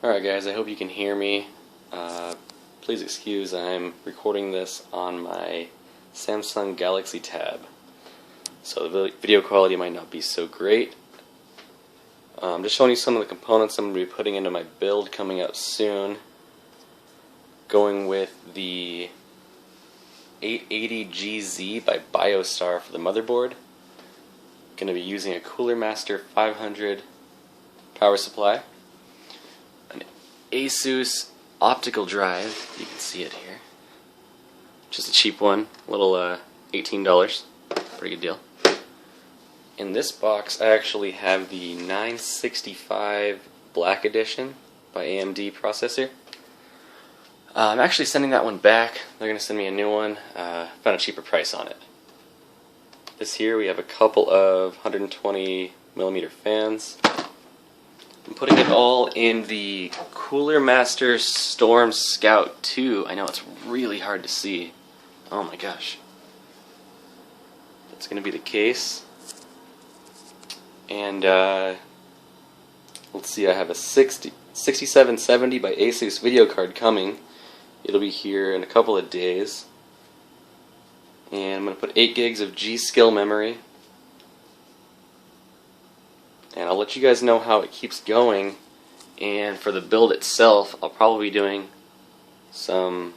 Alright guys, I hope you can hear me. Please excuse, I'm recording this on my Samsung Galaxy Tab, so the video quality might not be so great. I'm just showing you some of the components I'm going to be putting into my build coming out soon. Going with the A880GZ by Biostar for the motherboard. Going to be using a Cooler Master 500 power supply. An ASUS optical drive, you can see it here. Just a cheap one, little $18, pretty good deal. In this box I actually have the 965 Black Edition by AMD processor. I'm actually sending that one back. They're going to send me a new one. Found a cheaper price on it. This here we have a couple of 120mm fans. I'm putting it all in the Cooler Master Storm Scout 2. I know it's really hard to see. Oh my gosh. That's going to be the case. And let's see, I have a 6770 by ASUS video card coming. It'll be here in a couple of days. And I'm going to put 8 gigs of G-Skill memory. And I'll let you guys know how it keeps going. And for the build itself, I'll probably be doing some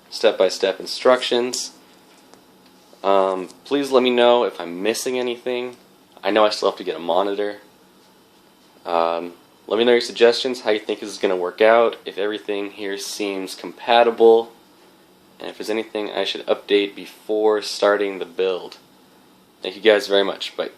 step-by-step instructions. Please let me know if I'm missing anything. I know I still have to get a monitor. Let me know your suggestions, how you think this is going to work out, if everything here seems compatible, and if there's anything I should update before starting the build. Thank you guys very much. Bye.